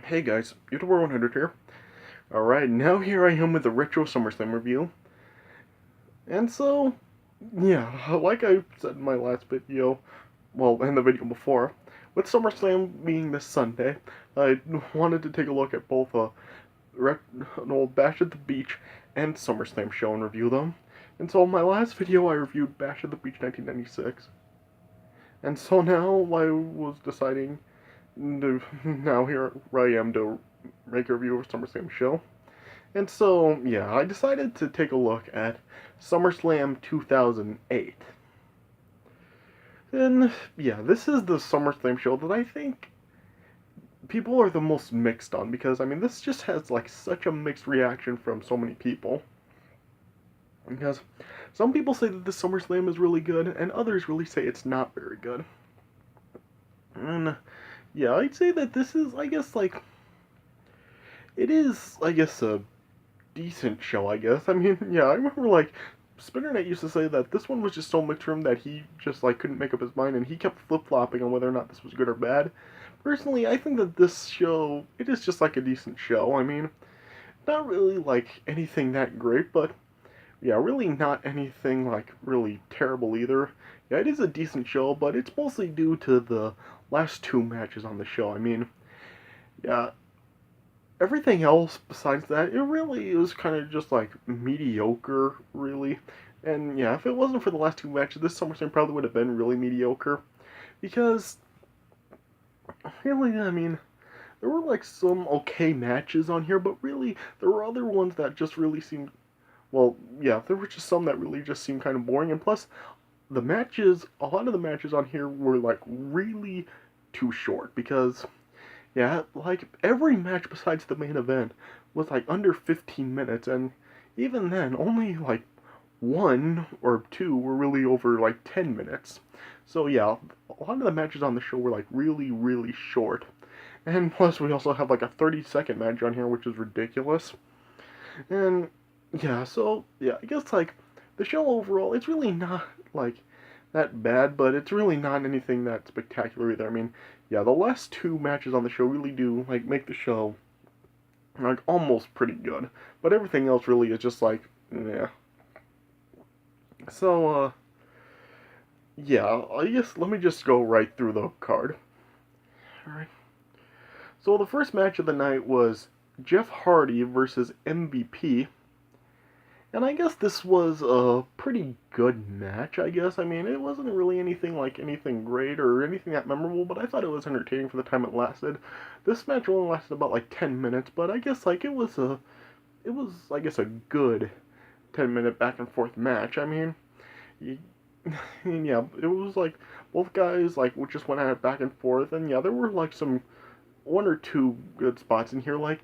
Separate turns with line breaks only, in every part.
Hey guys, YouTuber 100 here. Alright, now here I am with the Retro Summerslam review. And so, yeah, like I said in my last video, well, in the video before, with SummerSlam being this Sunday, I wanted to take a look at both an old Bash at the Beach and SummerSlam show and review them. And so in my last video I reviewed Bash at the Beach 1996. And so now I was deciding now here I am to make a review of SummerSlam show. And so, yeah, I decided to take a look at SummerSlam 2008. And, yeah, this is the SummerSlam show that I think people are the most mixed on, because, I mean, this just has, like, such a mixed reaction from so many people. Because some people say that the SummerSlam is really good, and others really say it's not very good. And, yeah, I'd say that this is, I guess, like, it is, I guess, a decent show, I guess. I mean, yeah, I remember, like, Spinnernet used to say that this one was just so mixed for him that he just, like, couldn't make up his mind, and he kept flip-flopping on whether or not this was good or bad. Personally, I think that this show, it is just, like, a decent show. I mean, not really, like, anything that great, but, yeah, really not anything, like, really terrible either. Yeah, it is a decent show, but it's mostly due to the last two matches on the show. I mean, yeah, everything else besides that, it really is kind of just like mediocre, really. And yeah, if it wasn't for the last two matches, this SummerSlam probably would have been really mediocre. Because, really, I mean, there were like some okay matches on here, but really, there were other ones that just really seemed, well, yeah, there were just some that really just seemed kind of boring. And plus, the matches, a lot of the matches on here were like really too short, because yeah, like, every match besides the main event was, like, under 15 minutes, and even then, only, like, one or two were really over, like, 10 minutes. So, yeah, a lot of the matches on the show were, like, really, really short. And plus, we also have, like, a 30-second match on here, which is ridiculous. And, yeah, so, yeah, I guess, like, the show overall, it's really not, like, that bad, but it's really not anything that spectacular either. I mean, yeah, the last two matches on the show really do, like, make the show, like, almost pretty good. But everything else really is just, like, yeah. So, yeah, I guess let me just go right through the card. Alright. So the first match of the night was Jeff Hardy versus MVP. And I guess this was a pretty good match, I guess. I mean, it wasn't really anything like anything great or anything that memorable, but I thought it was entertaining for the time it lasted. This match only lasted about like 10 minutes, but I guess like it was I guess a good 10-minute back and forth match. I mean, yeah, it was like both guys like just went at it back and forth, and yeah, there were like some one or two good spots in here, like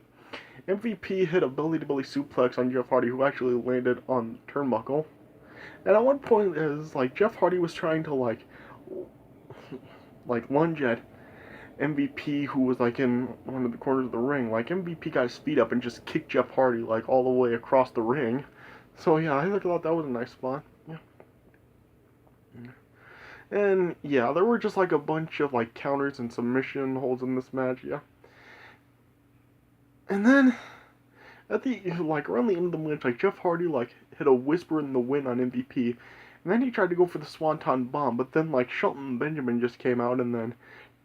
MVP hit a belly-to-belly suplex on Jeff Hardy, who actually landed on the turnbuckle. And at one point, is like Jeff Hardy was trying to like lunge at MVP, who was like in one of the corners of the ring. Like MVP got his feet up and just kicked Jeff Hardy like all the way across the ring. So yeah, I thought that was a nice spot. Yeah. And yeah, there were just like a bunch of like counters and submission holds in this match. Yeah. And then at the like around the end of the match, like Jeff Hardy like hit a whisper in the wind on MVP, and then he tried to go for the Swanton Bomb, but then like Shelton Benjamin just came out, and then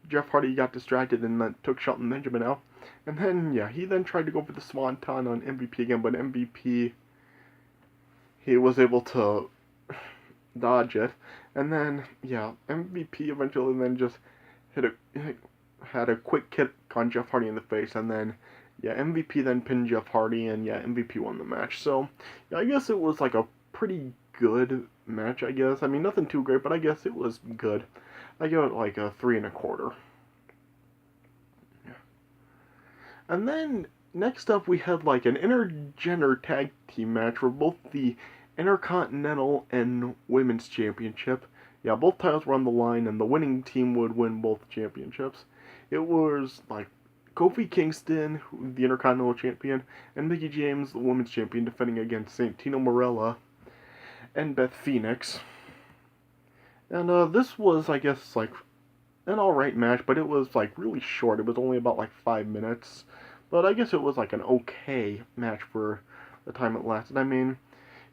Jeff Hardy got distracted and then took Shelton Benjamin out, and then yeah, he then tried to go for the Swanton on MVP again, but MVP he was able to dodge it, and then yeah, MVP eventually then just had a quick kick on Jeff Hardy in the face, and then yeah, MVP then pinned Jeff Hardy, and yeah, MVP won the match. So, yeah, I guess it was like a pretty good match, I guess. I mean, nothing too great, but I guess it was good. I give it like a 3.25. Yeah. And then, next up, we had like an intergender tag team match for both the Intercontinental and Women's Championship. Yeah, both titles were on the line, and the winning team would win both championships. It was like Kofi Kingston, the Intercontinental Champion, and Mickie James, the Women's Champion, defending against Santino Marella and Beth Phoenix. And this was, I guess, like an alright match, but it was like really short. It was only about like 5 minutes. But I guess it was like an okay match for the time it lasted. I mean,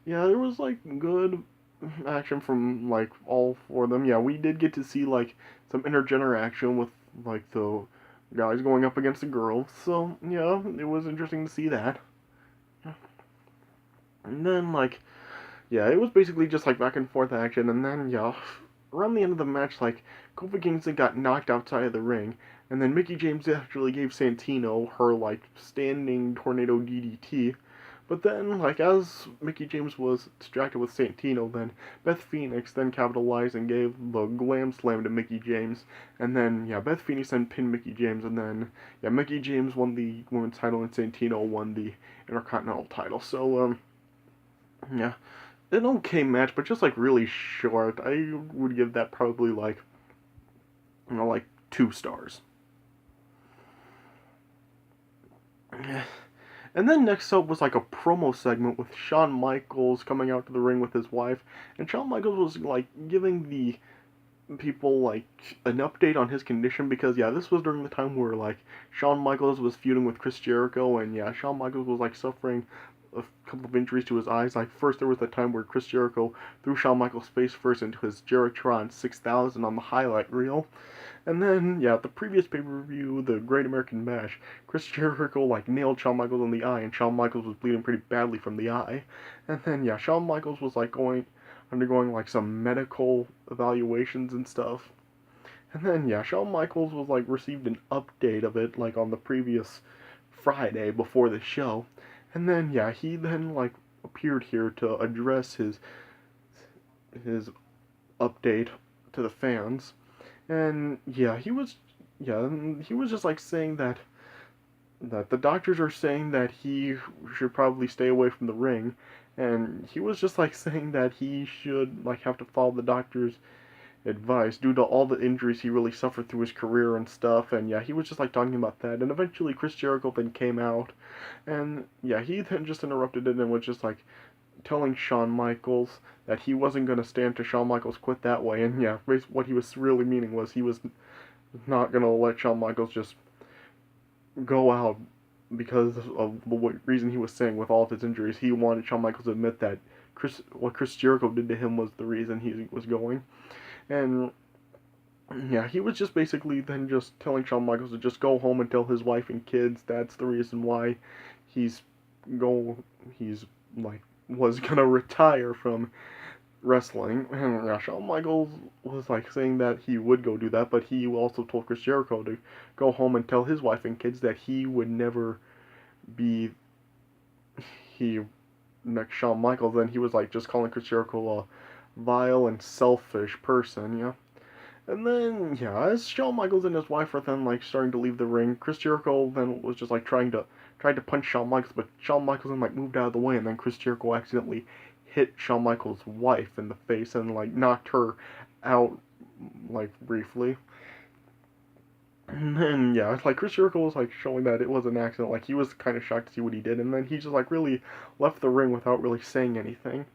yeah, there was like good action from like all four of them. Yeah, we did get to see like some intergender action with like the guys going up against the girls. So yeah, it was interesting to see that. And then like yeah, it was basically just like back and forth action. And then yeah, around the end of the match, like Kofi Kingston got knocked outside of the ring, and then Mickie James actually gave Santino her like standing tornado DDT. But then, like, as Mickie James was distracted with Santino, then Beth Phoenix then capitalized and gave the Glam Slam to Mickie James. And then, yeah, Beth Phoenix then pinned Mickie James. And then, yeah, Mickie James won the women's title and Santino won the Intercontinental title. So, yeah, an okay match, but just, like, really short. I would give that probably, like, like 2 stars. And then next up was like a promo segment with Shawn Michaels coming out to the ring with his wife, and Shawn Michaels was like giving the people like an update on his condition because yeah, this was during the time where like Shawn Michaels was feuding with Chris Jericho, and yeah, Shawn Michaels was like suffering a couple of injuries to his eyes. Like first there was the time where Chris Jericho threw Shawn Michaels face first into his Jeritron 6000 on the highlight reel. And then, yeah, the previous pay-per-view, the Great American Bash, Chris Jericho, like, nailed Shawn Michaels in the eye, and Shawn Michaels was bleeding pretty badly from the eye. And then, yeah, Shawn Michaels was, like, undergoing, like, some medical evaluations and stuff. And then, yeah, Shawn Michaels was, like, received an update of it, like, on the previous Friday before the show. And then, yeah, he then, like, appeared here to address his update to the fans. And he was just like saying that the doctors are saying that he should probably stay away from the ring, and he was just like saying that he should like have to follow the doctor's advice due to all the injuries he really suffered through his career and stuff. And yeah, he was just like talking about that. And eventually Chris Jericho then came out, and yeah, he then just interrupted it and was just like telling Shawn Michaels that he wasn't going to stand to Shawn Michaels quit that way. And yeah, what he was really meaning was he was not going to let Shawn Michaels just go out because of the reason he was saying with all of his injuries. He wanted Shawn Michaels to admit that what Chris Jericho did to him was the reason he was going. And yeah, he was just basically then just telling Shawn Michaels to just go home and tell his wife and kids that's the reason why he's he's like was gonna retire from wrestling. And yeah, Shawn Michaels was like saying that he would go do that, but he also told Chris Jericho to go home and tell his wife and kids that he would never be he next Shawn Michaels. Then he was like just calling Chris Jericho a vile and selfish person, yeah. And then yeah, as Shawn Michaels and his wife were then like starting to leave the ring, Chris Jericho then was just like tried to punch Shawn Michaels, but Shawn Michaels then like moved out of the way, and then Chris Jericho accidentally hit Shawn Michaels' wife in the face and like knocked her out like briefly. And then yeah, like Chris Jericho was like showing that it was an accident, like he was kind of shocked to see what he did, and then he just like really left the ring without really saying anything.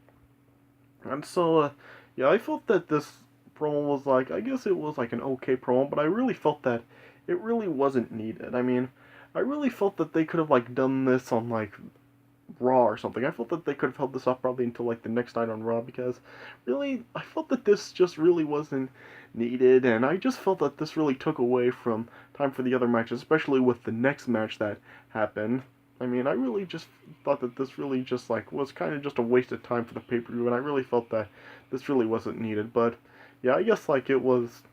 And so yeah, I felt that this promo was like I guess it was like an okay promo, but I really felt that it really wasn't needed. I mean, I really felt that they could have like done this on like Raw or something. I felt that they could have held this off probably until like the next night on Raw because really I felt that this just really wasn't needed, and I just felt that this really took away from time for the other matches, especially with the next match that happened. I mean, I really just thought that this really just like was kind of just a waste of time for the pay-per-view, and I really felt that this really wasn't needed. But yeah, I guess like it was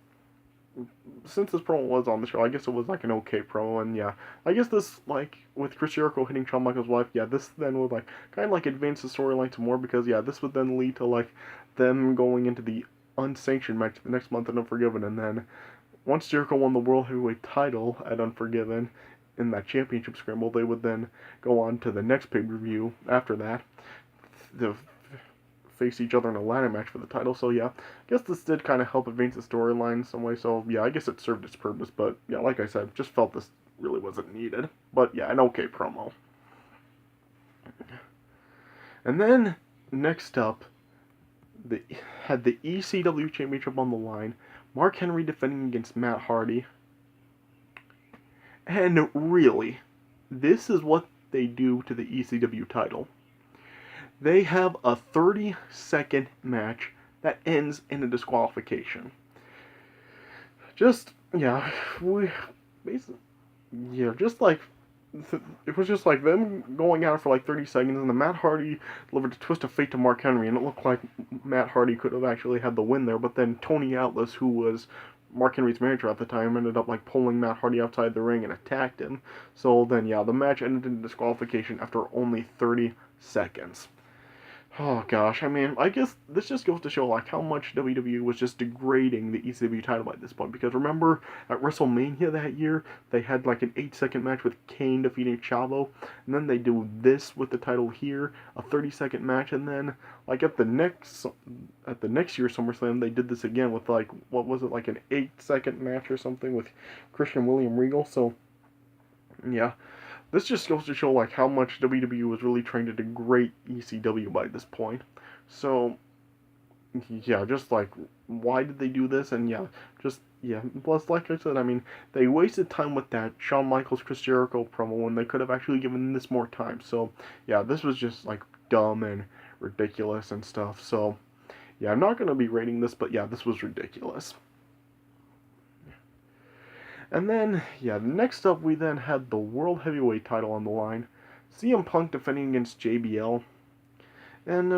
since this promo was on the show, I guess it was like an okay promo, and yeah, I guess this like with Chris Jericho hitting Shawn Michaels' wife, yeah, this then would like kind of like advance the storyline to more because yeah, this would then lead to like them going into the unsanctioned match the next month at Unforgiven, and then once Jericho won the World Heavyweight title at Unforgiven in that championship scramble, they would then go on to the next pay per view after that. The face each other in a ladder match for the title. So yeah, I guess this did kind of help advance the storyline in some way. So yeah, I guess it served its purpose. But yeah, like I said, just felt this really wasn't needed. But yeah, an okay promo. And then next up, the had the ECW Championship on the line. Mark Henry defending against Matt Hardy. And really, this is what they do to the ECW title. They have a 30-second match that ends in a disqualification. Just, yeah, we basically, yeah, just like, it was just like them going out for like 30 seconds, and then Matt Hardy delivered a twist of fate to Mark Henry, and it looked like Matt Hardy could have actually had the win there, but then Tony Atlas, who was Mark Henry's manager at the time, ended up like pulling Matt Hardy outside the ring and attacked him. So then, yeah, the match ended in disqualification after only 30 seconds. Oh gosh, I mean, I guess this just goes to show like how much WWE was just degrading the ECW title at this point. Because remember at WrestleMania that year, they had like an 8-second match with Kane defeating Chavo, and then they do this with the title here, a 30-second match, and then like at the next year's SummerSlam, they did this again with like what was it, like an 8-second match or something with Christian William Regal. So yeah. This just goes to show like how much WWE was really trying to degrade ECW by this point. So yeah, just like why did they do this? And yeah, just yeah. Plus, like I said, I mean they wasted time with that Shawn Michaels-Chris Jericho promo when they could have actually given this more time. So yeah, this was just like dumb and ridiculous and stuff. So yeah, I'm not gonna be rating this, but yeah, this was ridiculous. And then, yeah, next up we then had the World Heavyweight title on the line. CM Punk defending against JBL. And,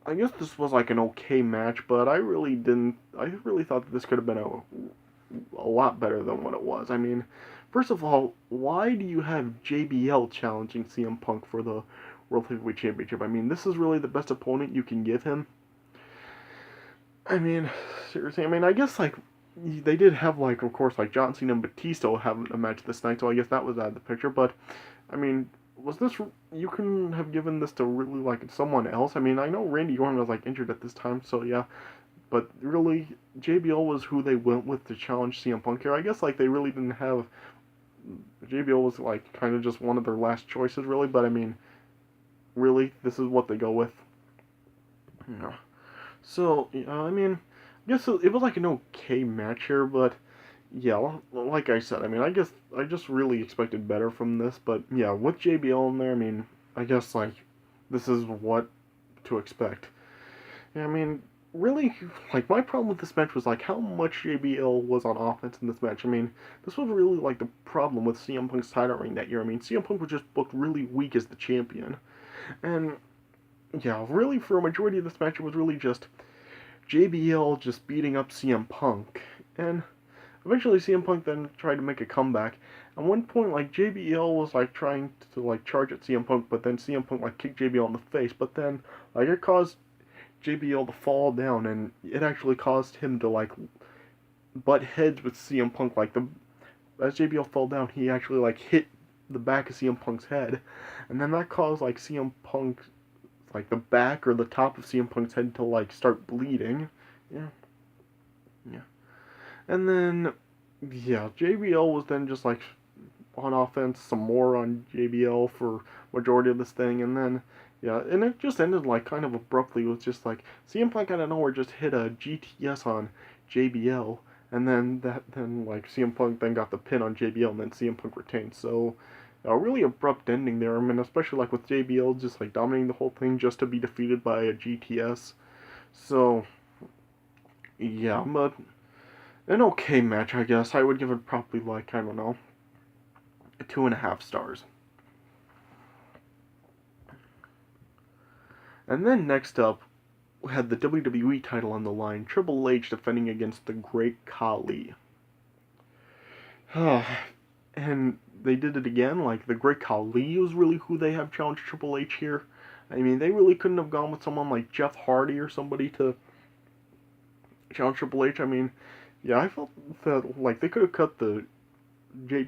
I guess this was like an okay match, but I really thought that this could have been a lot better than what it was. I mean, first of all, why do you have JBL challenging CM Punk for the World Heavyweight Championship? I mean, this is really the best opponent you can give him. I mean, seriously, I mean, I guess, like, they did have, like, of course, like, John Cena and Batista have a match this night, so I guess that was out of the picture, but, I mean, was this, you couldn't have given this to really, like, someone else? I mean, I know Randy Orton was, like, injured at this time, so yeah, but really, JBL was who they went with to challenge CM Punk here. I guess, like, they really didn't have, JBL was, like, kind of just one of their last choices, really, but, I mean, really, this is what they go with. Yeah. So, I mean, I guess it was like an okay match here, but yeah, like I said, I mean, I guess I just really expected better from this, but yeah, with JBL in there, I mean, I guess like this is what to expect. Yeah, I mean, really, like my problem with this match was like how much JBL was on offense in this match. I mean, this was really like the problem with CM Punk's title reign that year. I mean, CM Punk was just booked really weak as the champion, and yeah, really for a majority of this match, it was really just JBL just beating up CM Punk, and eventually CM Punk then tried to make a comeback. At one point, like JBL was like trying to like charge at CM Punk, but then CM Punk like kicked JBL in the face, but then like it caused JBL to fall down, and it actually caused him to like butt heads with CM Punk. Like as JBL fell down, he actually like hit the back of CM Punk's head, and then that caused like CM Punk, like the back or the top of CM Punk's head to like start bleeding. Yeah. Yeah. And then yeah, JBL was then just like on offense some more on JBL for majority of this thing, and then yeah, and it just ended like kind of abruptly with just like CM Punk out of nowhere just hit a GTS on JBL, and then like CM Punk then got the pin on JBL, and then CM Punk retained. So a really abrupt ending there. I mean, especially like with JBL just like dominating the whole thing just to be defeated by a GTS. So yeah, but an okay match, I guess. I would give it probably like, I don't know, 2.5 stars. And then next up, we had the WWE title on the line. Triple H defending against the Great Khali. And they did it again. Like, the Great Khali was really who they have challenged Triple H here. I mean, they really couldn't have gone with someone like Jeff Hardy or somebody to challenge Triple H. I mean, yeah, I felt that, like, they could have cut the Jeff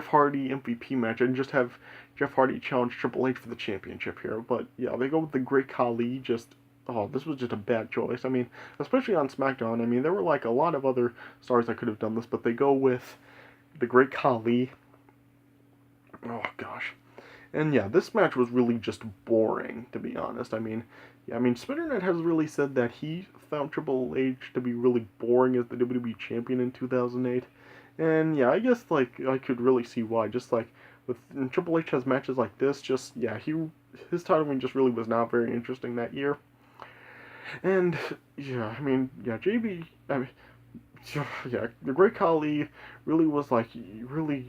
Hardy MVP match and just have Jeff Hardy challenge Triple H for the championship here. But yeah, they go with the Great Khali. This was just a bad choice. I mean, especially on SmackDown. I mean, there were like a lot of other stars that could have done this, but they go with the Great Khali. Oh gosh. And yeah, this match was really just boring, to be honest. I mean, Yeah, I mean, Spinnernet has really said that he found Triple H to be really boring as the WWE champion in 2008. And yeah, I guess like I could really see why. Just like with Triple H has matches like this, just yeah, his title reign just really was not very interesting that year. And yeah, I mean, yeah, JB, I mean, yeah, the Great Khali really was like really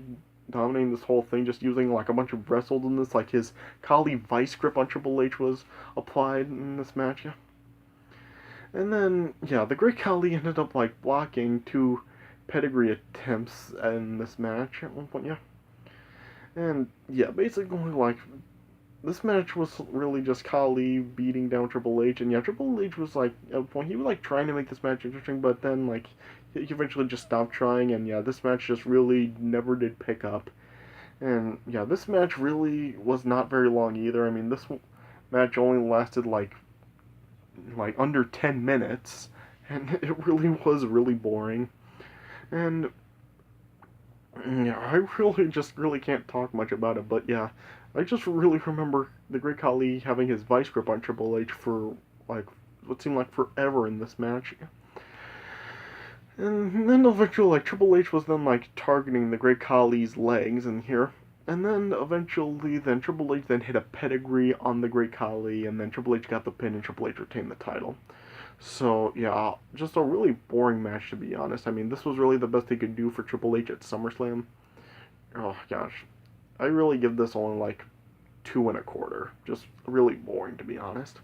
dominating this whole thing, just using like a bunch of wrestles in this. Like his Khali vice grip on Triple H was applied in this match. Yeah, and then yeah, the Great Khali ended up like blocking two pedigree attempts in this match at one point. Yeah, and yeah, basically like this match was really just Khali beating down Triple H, and yeah, Triple H was like at a point he was like trying to make this match interesting, but then like he eventually just stopped trying, and yeah, this match just really never did pick up. And yeah, this match really was not very long either. I mean, this match only lasted like under 10 minutes, and it really was really boring. And yeah, I really just really can't talk much about it, but yeah, I just really remember the Great Khali having his vice grip on Triple H for like what seemed like forever in this match. And then eventually, like Triple H was then like targeting the Great Khali's legs in here, and then eventually, then Triple H then hit a pedigree on the Great Khali, and then Triple H got the pin, and Triple H retained the title. So yeah, just a really boring match to be honest. I mean, this was really the best they could do for Triple H at SummerSlam. Oh gosh, I really give this only like 2.25. Just really boring to be honest.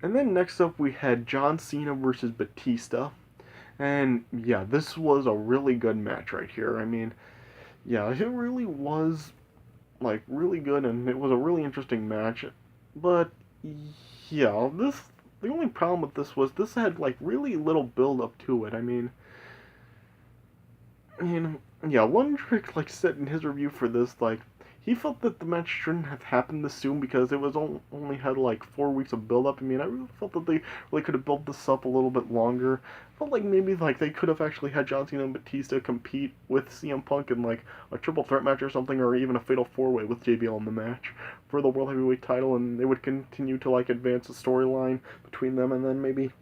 And then next up we had John Cena versus Batista. And yeah, this was a really good match right here. I mean, yeah, it really was like really good and it was a really interesting match. But yeah, the only problem with this was this had like really little build up to it. I mean, yeah, Lundrick like said in his review for this, like he felt that the match shouldn't have happened this soon because it was only had like 4 weeks of build up. I mean, I really felt that they really could have built this up a little bit longer. I felt like maybe like they could have actually had John Cena and Batista compete with CM Punk in like a triple threat match or something, or even a fatal 4-way with JBL in the match for the World Heavyweight title, and they would continue to like advance the storyline between them, and then maybe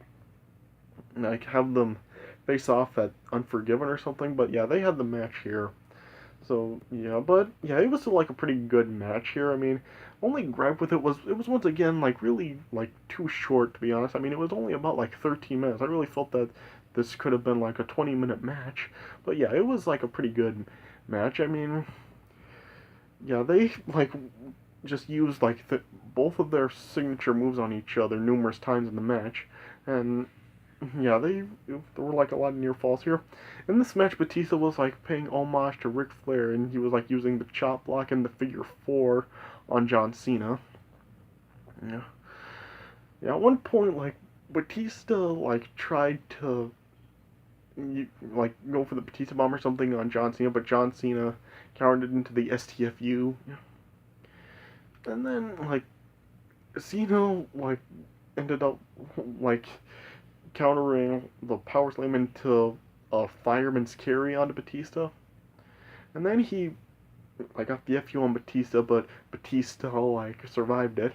like have them face off at Unforgiven or something. But yeah, they had the match here. So yeah, but yeah, it was still like a pretty good match here. I mean, only gripe with it was once again like really like too short to be honest. I mean, it was only about like 13 minutes. I really felt that this could have been like a 20-minute match. But yeah, it was like a pretty good match. I mean, yeah, they like just used like both of their signature moves on each other numerous times in the match, and yeah, there were like a lot of near falls here. In this match, Batista was like paying homage to Ric Flair, and he was like using the chop block and the figure four on John Cena. Yeah, yeah. At one point, like Batista like tried to like go for the Batista bomb or something on John Cena, but John Cena countered into the STFU. Yeah. And then like Cena like ended up like countering the power slam into a fireman's carry onto Batista. And then he like got the FU on Batista, but Batista like survived it.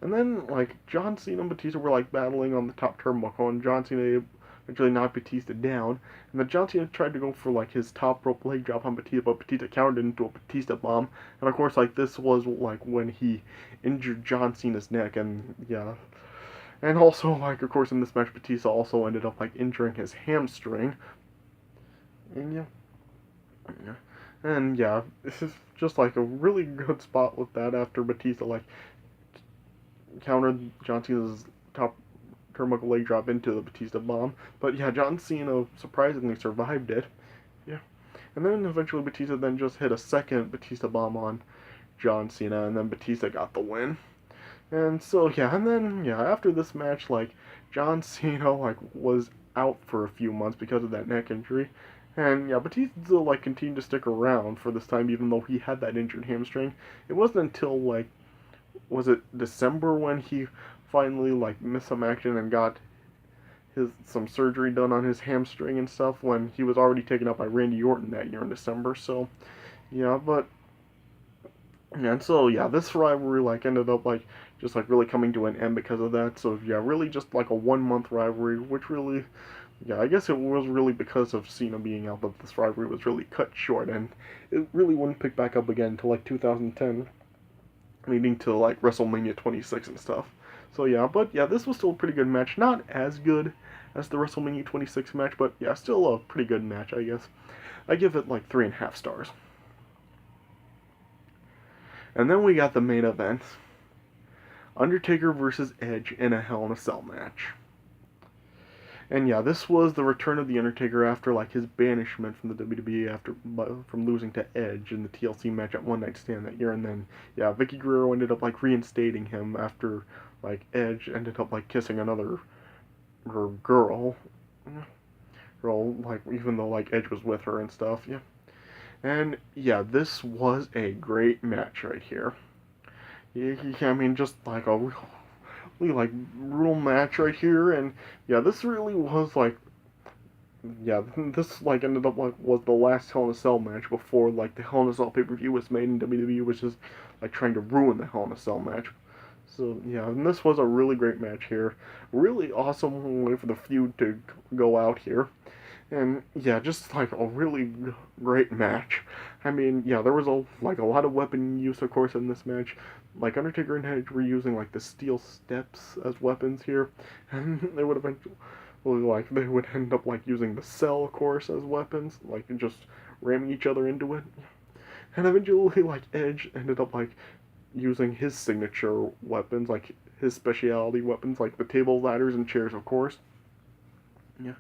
And then like John Cena and Batista were like battling on the top turnbuckle, and John Cena eventually knocked Batista down. And then John Cena tried to go for like his top rope leg drop on Batista, but Batista countered into a Batista bomb. And of course, like this was like when he injured John Cena's neck, and yeah. And also, like, of course, in this match, Batista also ended up, like, injuring his hamstring. And, yeah. Yeah. And, yeah, this is just, like, a really good spot with that after Batista, like, countered John Cena's top turnbuckle leg drop into the Batista bomb. But, yeah, John Cena surprisingly survived it. Yeah. And then eventually Batista then just hit a second Batista bomb on John Cena, and then Batista got the win. And so yeah, and then yeah, after this match, like John Cena like was out for a few months because of that neck injury, and yeah, Batista like continued to stick around for this time even though he had that injured hamstring. It wasn't until like was it December when he finally like missed some action and got his some surgery done on his hamstring and stuff when he was already taken up by Randy Orton that year in December. So yeah, but And so yeah, this rivalry like ended up like just like really coming to an end because of that. So yeah, really just like a 1 month rivalry, which really, yeah, I guess it was really because of Cena being out that this rivalry was really cut short, and it really wouldn't pick back up again until like 2010, leading to like WrestleMania 26 and stuff. So yeah, but yeah, this was still a pretty good match. Not as good as the WrestleMania 26 match, but yeah, still a pretty good match, I guess. I give it like 3.5 stars. And then we got the main event: Undertaker versus Edge in a Hell in a Cell match. And yeah, this was the return of the Undertaker after like his banishment from the WWE after from losing to Edge in the TLC match at One Night Stand that year. And then yeah, Vicky Guerrero ended up like reinstating him after like Edge ended up like kissing another girl, like even though like Edge was with her and stuff. Yeah, and yeah, this was a great match right here. Yeah, I mean, just like a really like brutal match right here, and yeah, this really was like, yeah, this like ended up like was the last Hell in a Cell match before like the Hell in a Cell pay per view was made in WWE, which is like trying to ruin the Hell in a Cell match. So yeah, and this was a really great match here, really awesome way for the feud to go out here. And yeah, just like a really great match. I mean, yeah, there was a lot of weapon use, of course, in this match. Like Undertaker and Edge were using like the steel steps as weapons here, and they would eventually like they would end up like using the cell, of course, as weapons, like just ramming each other into it. And eventually, like Edge ended up like using his signature weapons, like his specialty weapons, like the table, ladders, and chairs, of course. Yeah.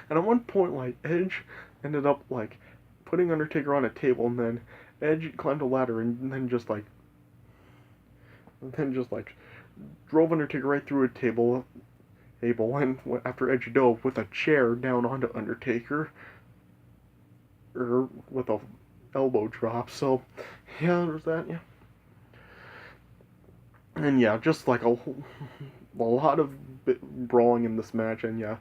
And at one point, like Edge ended up like putting Undertaker on a table, and then Edge climbed a ladder, and then just like drove Undertaker right through a table, and after Edge dove with a chair down onto Undertaker, or with a elbow drop. So yeah, there's that. Yeah, and yeah, just like a lot of brawling in this match, and yeah,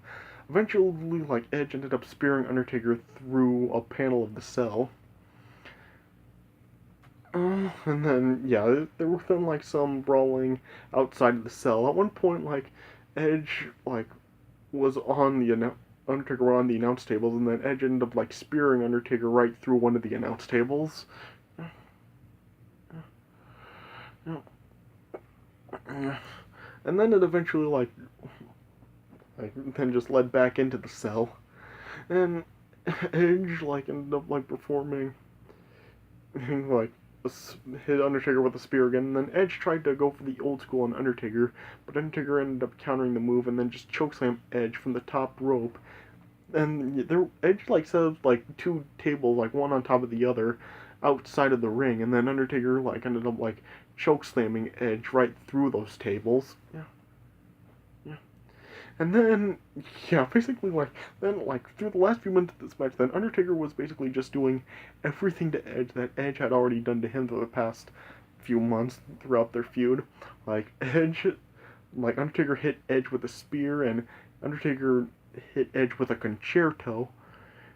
eventually like Edge ended up spearing Undertaker through a panel of the cell. And then yeah, there was then like some brawling outside of the cell. At one point, like Edge like was on the Undertaker were on the announce tables, and then Edge ended up like spearing Undertaker right through one of the announce tables. And then it eventually like then just led back into the cell, and Edge like ended up like performing like hit Undertaker with a spear again, and then Edge tried to go for the old school on Undertaker, but Undertaker ended up countering the move and then just chokeslam Edge from the top rope. And there, Edge like set up like two tables, like one on top of the other, outside of the ring, and then Undertaker like ended up like chokeslamming Edge right through those tables. Yeah, yeah. And then, yeah, basically, like, then, like, through the last few minutes of this match, then Undertaker was basically just doing everything to Edge that Edge had already done to him for the past few months throughout their feud. Like, Undertaker hit Edge with a spear, and Undertaker hit Edge with a concerto.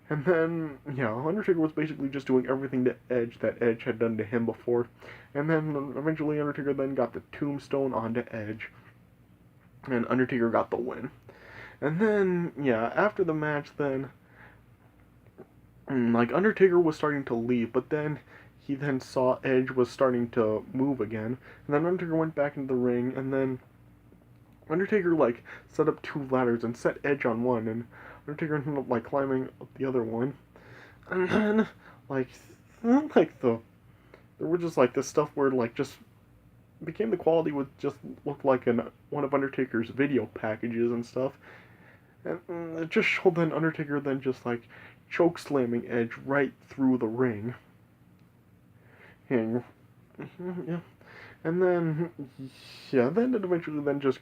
And then, yeah, Undertaker was basically just doing everything to Edge that Edge had done to him before. And then, eventually, Undertaker then got the tombstone onto Edge, and Undertaker got the win. And then, yeah, after the match, then, like, Undertaker was starting to leave, but then he then saw Edge was starting to move again, and then Undertaker went back into the ring, and then Undertaker, like, set up two ladders and set Edge on one, and Undertaker ended up, like, climbing up the other one, and then, like, there were just, like, this stuff where, like, just became the quality would just look like one of Undertaker's video packages and stuff. And it just showed then Undertaker then just like choke slamming Edge right through the ring. And yeah. And then yeah, then it eventually then just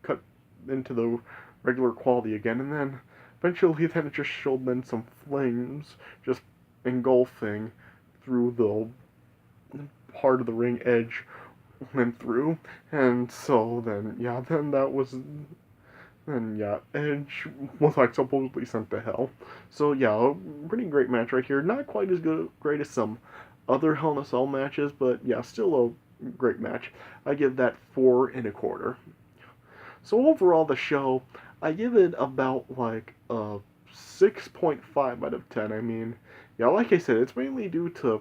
cut into the regular quality again, and then eventually then it just showed then some flames just engulfing through the part of the ring Edge went through, and so then yeah, then that was, and yeah, Edge was like supposedly sent to hell. So yeah, a pretty great match right here. Not quite as great as some other Hell in a Cell matches, but yeah, still a great match. I give that 4 1/4. So overall, the show, I give it about like a 6.5 out of 10. I mean, yeah, like I said, it's mainly due to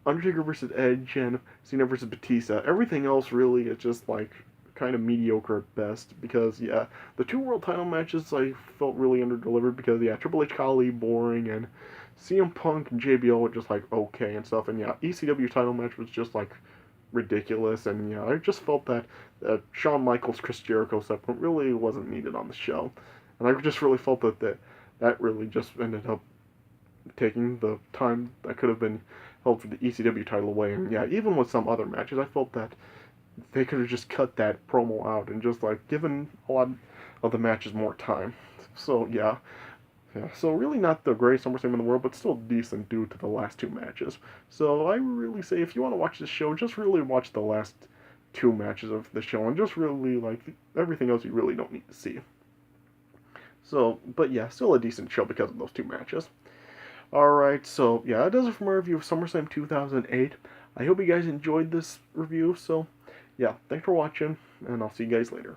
Undertaker versus Edge and Cena versus Batista. Everything else really is just like kind of mediocre at best because yeah, the 2 world title matches I felt really underdelivered because yeah, Triple H Khali boring and CM Punk and JBL were just like okay and stuff and yeah, ECW title match was just like ridiculous and yeah, I just felt that Shawn Michaels-Chris Jericho segment really wasn't needed on the show, and I just really felt that really just ended up taking the time that could have been held for the ECW title away. And yeah, even with some other matches, I felt that they could have just cut that promo out and just like given a lot of the matches more time. So yeah. So really not the greatest SummerSlam in the world, but still decent due to the last 2 matches. So I really say if you want to watch this show, just really watch the last 2 matches of the show and just really like everything else you really don't need to see. So, but yeah, still a decent show because of those 2 matches. Alright, so yeah, that does it for my review of SummerSlam 2008. I hope you guys enjoyed this review, so yeah, thanks for watching, and I'll see you guys later.